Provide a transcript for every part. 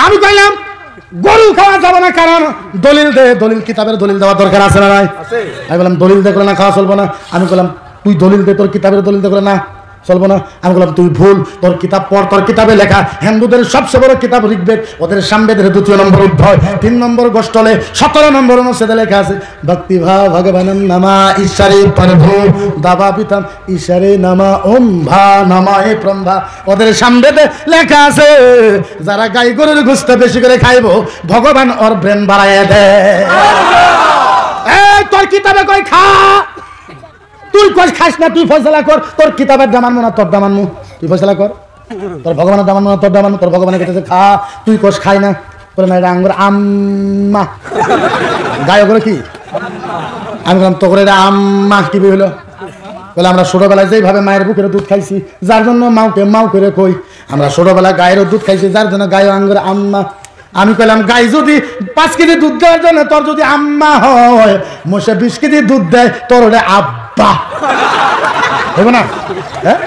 আমি কইলাম গরু খাওয়া যাবে না, কারণ দলিল দে, দলিল কিতাবের দলিল দেওয়া দরকার আছে না নাই? আমি বললাম দলিল দেখলে না খাওয়া চলবো না। আমি বললাম তুই দলিল দে, তোর কিতাবের দলিল দেখলে না চলবো না। আমি বললাম তুই ভুল, তোর কিতাব পড়, তোর কিতাবে লেখা হিন্দুদের সবচেয়ে বড় কিতাব ঋগ্বেদ, ওদের সামবেদের 2 নম্বর অধ্যায় 3 নম্বর গোষ্ঠলে 17 নম্বর অনুচ্ছেদে লেখা আছে ভক্তি ভাব ভগবানম নামা ঈশ্বরে প্রভু দাবা পিতাম ঈশ্বরে নামা ওম ভা নামায়ে ব্রহ্মা। ওদের সামবেদে লেখা আছে যারা গাই গরুর গোশত বেশি করে খাইবো ভগবান ওর ব্রেন বাড়ায় দেয়। এই তোর কিতাবে কই খা, তুই কই খাস না, তুই ফয়সালা কর, তোর কিতাবের দাম মানবো না তোর দাম মানবো, তুই ফয়সালা কর। তোর ভগবানের দাম মানবো না তোর দাম মানবো, তোর ভগবানের কাছে খা, তুই কোষ খাই না। বলে না এটা আঙ্গুর আম্মা, গায়ে করে কি? আমি বললাম তো করে এটা আম্মা কি হইলো? বলে আমরা ছোটবেলায় যেইভাবে মায়ের বুকের দুধ খাইছি, যার জন্য মাউকে মাউ করে কই, আমরা ছোটবেলায় গায়েরও দুধ খাইছি, যার জন্য গায়ে আঙ্গুর আম্মা। আমি কইলাম গাই যদি 5 কেজি দুধ দেওয়ার জন্য তোর যদি আম্মা হয়, মোষে 20 কেজি দুধ দেয়, তোর ওটা আব্বা হবে না? হ্যাঁ,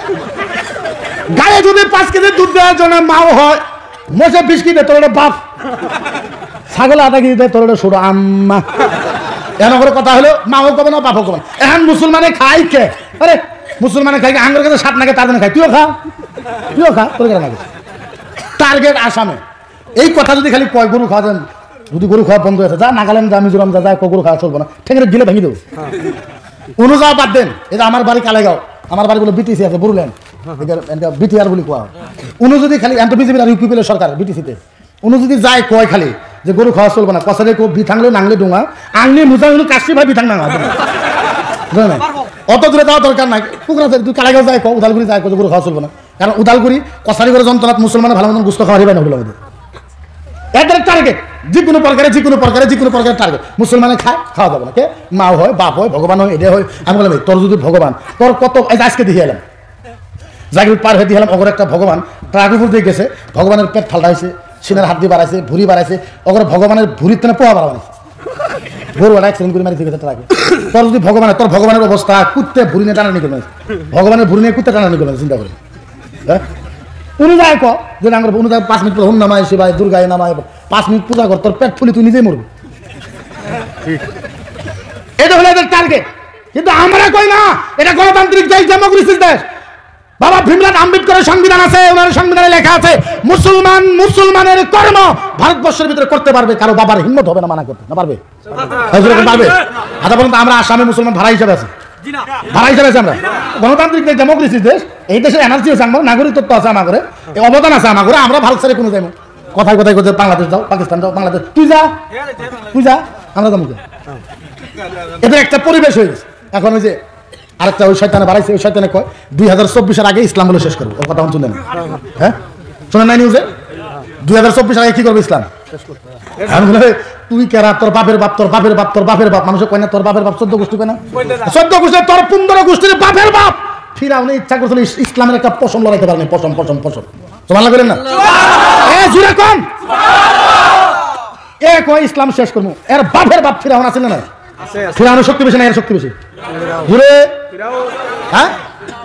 গায়ে যদি 5 কেজি দুধ দেওয়ার জন্য মাও হয়, মোষে 20 কেজি দেয়, তোর ওটা বাপ। ছাগল 8 কেজি দেয়, তোর ওটা ছোট আম্মা। এমন করে কথা হলো, মাও কবে না বাপও কবে না। এখন মুসলমানে খাই কে? আরে মুসলমানে খাই আঙ্গুর কাছে 7 নাগে, তার জন্য খাই, তুইও খা, তুইও খা, তোর কেন লাগে? টার্গেট আসামে। এই কথা যদি খালি কয় গরু খাওয়া যান, যদি গরু খাওয়া বন্ধ হয়েছে, যা নাগাল্যান্ড যা মিজোরাম যা যায়, গরু খাওয়া চলবো না, ঠেঙ্গে গিলে ভেঙে দেবো। উনো যাওয়া বাদ দেন, এটা আমার বাড়ি কালেগাঁও, আমার বাড়ি বলে বিটিসি আছে বরুল্যান্ড, বিটিআর বলি কোয়া। উনো যদি খালি বিজেপি আর ইউপি পেলে সরকার বিটিসিতে, উনো যদি যায় কয় খালি যে গরু খাওয়া চলবো না, কষালে কেউ বিথাংলে নাংলে ডোঙা আংলি মুজা হলো কাশি ভাই বিথাং নাঙা, অত দূরে যাওয়া দরকার নাই। কুকুর আছে, তুই কালেগাঁও যায়, উদালগুড়ি যায়, গরু খাওয়া চলবো না, কারণ উদালগুড়ি কষারি করে যন্ত্রণাত মুসলমানের ভালো মতন গুস্ত খাওয়া হবে না। ওগুলো আমাদের এদের টার্গেট, যে কোনো প্রকারে টার্গেট। মুসলমানে খায়, খাওয়া যাবে না, কে মা হয়, বাপ হয়, ভগবান হয়, এটা হয়। আমি বললাম তোর যদি ভগবান, তোর কত আজকে দিয়ে এলাম জাগির পার হয়ে দিয়ে এলাম, ওগর একটা ভগবান ট্রাকের উপর দিয়ে গেছে, ভগবানের পেট ঠাল্ডা হয়েছে, সিনার হাত দিয়ে বাড়াইছে, ভুড়ি বাড়াইছে, ওগর ভগবানের ভুড়ির তেনে পোয়া বাড়াইছে, গরু অ্যাক্সিডেন্ট করে মারিতে গেছে ট্রাকে। তোর যদি ভগবানের, তোর ভগবানের অবস্থা কুত্তে ভুড়ি নিয়ে টানা নিয়ে গেল, ভগবানের ভুড়ি নিয়ে কুত্তে টানা নিয়ে গেল, চিন্তা করে। হ্যাঁ, উনি যায় ক যে না 5 মিনিট হোম নামায় সে ভাই দুর্গায় নামায় 5 মিনিট পূজা কর, তোর পেট ফুলি তুই নিজেই মরবি। এটা হলো এদের টার্গেট। কিন্তু আমরা কই না, এটা গণতান্ত্রিক দেশ, ডেমোক্রেসির দেশ। বাবা ভীমরাও আম্বেদকরের সংবিধান আছে, ওনার সংবিধানে লেখা আছে মুসলমানের কর্ম ভারতবর্ষের ভিতরে করতে পারবে, কারো বাবার হিম্মত হবে না মানা করতে, না পারবে? পারবে। আচ্ছা বলুন তো, আমরা আসামে মুসলমান ভাড়া হিসাবে আছি, ভাড়া হিসাবে আছে। আমরা গণতান্ত্রিক দেশ, ডেমোক্রেসির দেশ, এই দেশে এনার্জি আছে, আমার নাগরিকত্ব আছে, আমার অবদান আছে, আমার আমরা ভারত ছেড়ে কোনো যাই কথায় কথায় কোথায় বাংলাদেশ যাও, পাকিস্তান যাও, বাংলাদেশ তুই যা, আমরা যাবো। এদের একটা পরিবেশ হয়ে গেছে। এখন ওই যে আরেকটা ওই শয়তানে বাড়াইছে, ওই শয়তানে কয় 2024 আগে ইসলাম বলে শেষ করবো। ওর কথা শুনে না? হ্যাঁ, শোনেন নাই নিউজে 2024 আগে কি করবে ইসলাম? আমি বলে তুই কেরা, তোর বাপের বাপ, তোর বাপের বাপ, তোর বাপের বাপ। মানুষের কয় না তোর বাপের বাপ 14 গোষ্ঠী, কয় না 14 গোষ্ঠী, তোর 15 গোষ্ঠীর বাপের বাপ। ফিরাউনে ইচ্ছা করছিল ইসলামের একটা পশম লড়াইতে পারেনি, পশম। সুবহানাল্লাহ বলেন না? জুড়ে কোন এ কয় ইসলাম শেষ করবো, এর বাপের বাপ ফিরাউন আছে না? ফিরাউনের শক্তি বেশি না এর শক্তি বেশি? ঘুরে হ্যাঁ,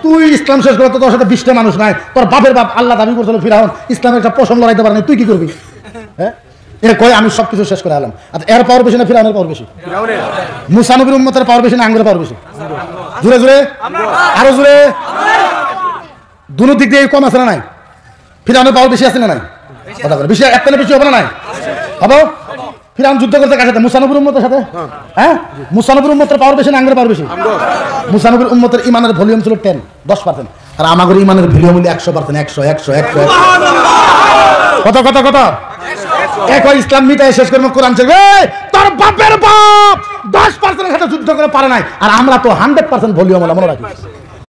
তুই ইসলাম শেষ করতে তোর সাথে 20টা মানুষ নাই, তোর বাপের বাপ আল্লাহ দাবি করছিল ফিরাউন ইসলামের একটা পশম লড়াইতে পারেনি, তুই কি করবি? হ্যাঁ, এ কয় আমি সবকিছু শেষ করে আলাম। এর পাওয়ার বেশি না ফিরাউনের পাওয়ার বেশি? মুসা নবীর উম্মতের পাওয়ার বেশি না আঙ্গুরের পাওয়ার বেশি? জোরে আরো জোরে। দুনো দিক দিয়ে কম আছে না নাই? ফিরাউনের পাওয়ার বেশি আছে না নাই? কথা বলে বেশি, একটা বেশি হবে না নাই? হবো। ফিরাউন যুদ্ধ করতে কার সাথে? মুসা নবীর উম্মতের সাথে। হ্যাঁ, মুসা নবীর উম্মতের পাওয়ার বেশি না আঙ্গুরের পাওয়ার বেশি? মুসা নবীর উম্মতের ইমানের ভলিউম ছিল 10%, আর আমাদের ইমানের ভলিউম হলো 100%। 100 কত এক ইসলাম মিটাই শেষ করবো, কোরআন চলবে। তোর বাপের বাপ 10%-এর সাথে যুদ্ধ করে পারে নাই, আর আমরা তো 100% ভলিউম হলাম, মনে রাখি।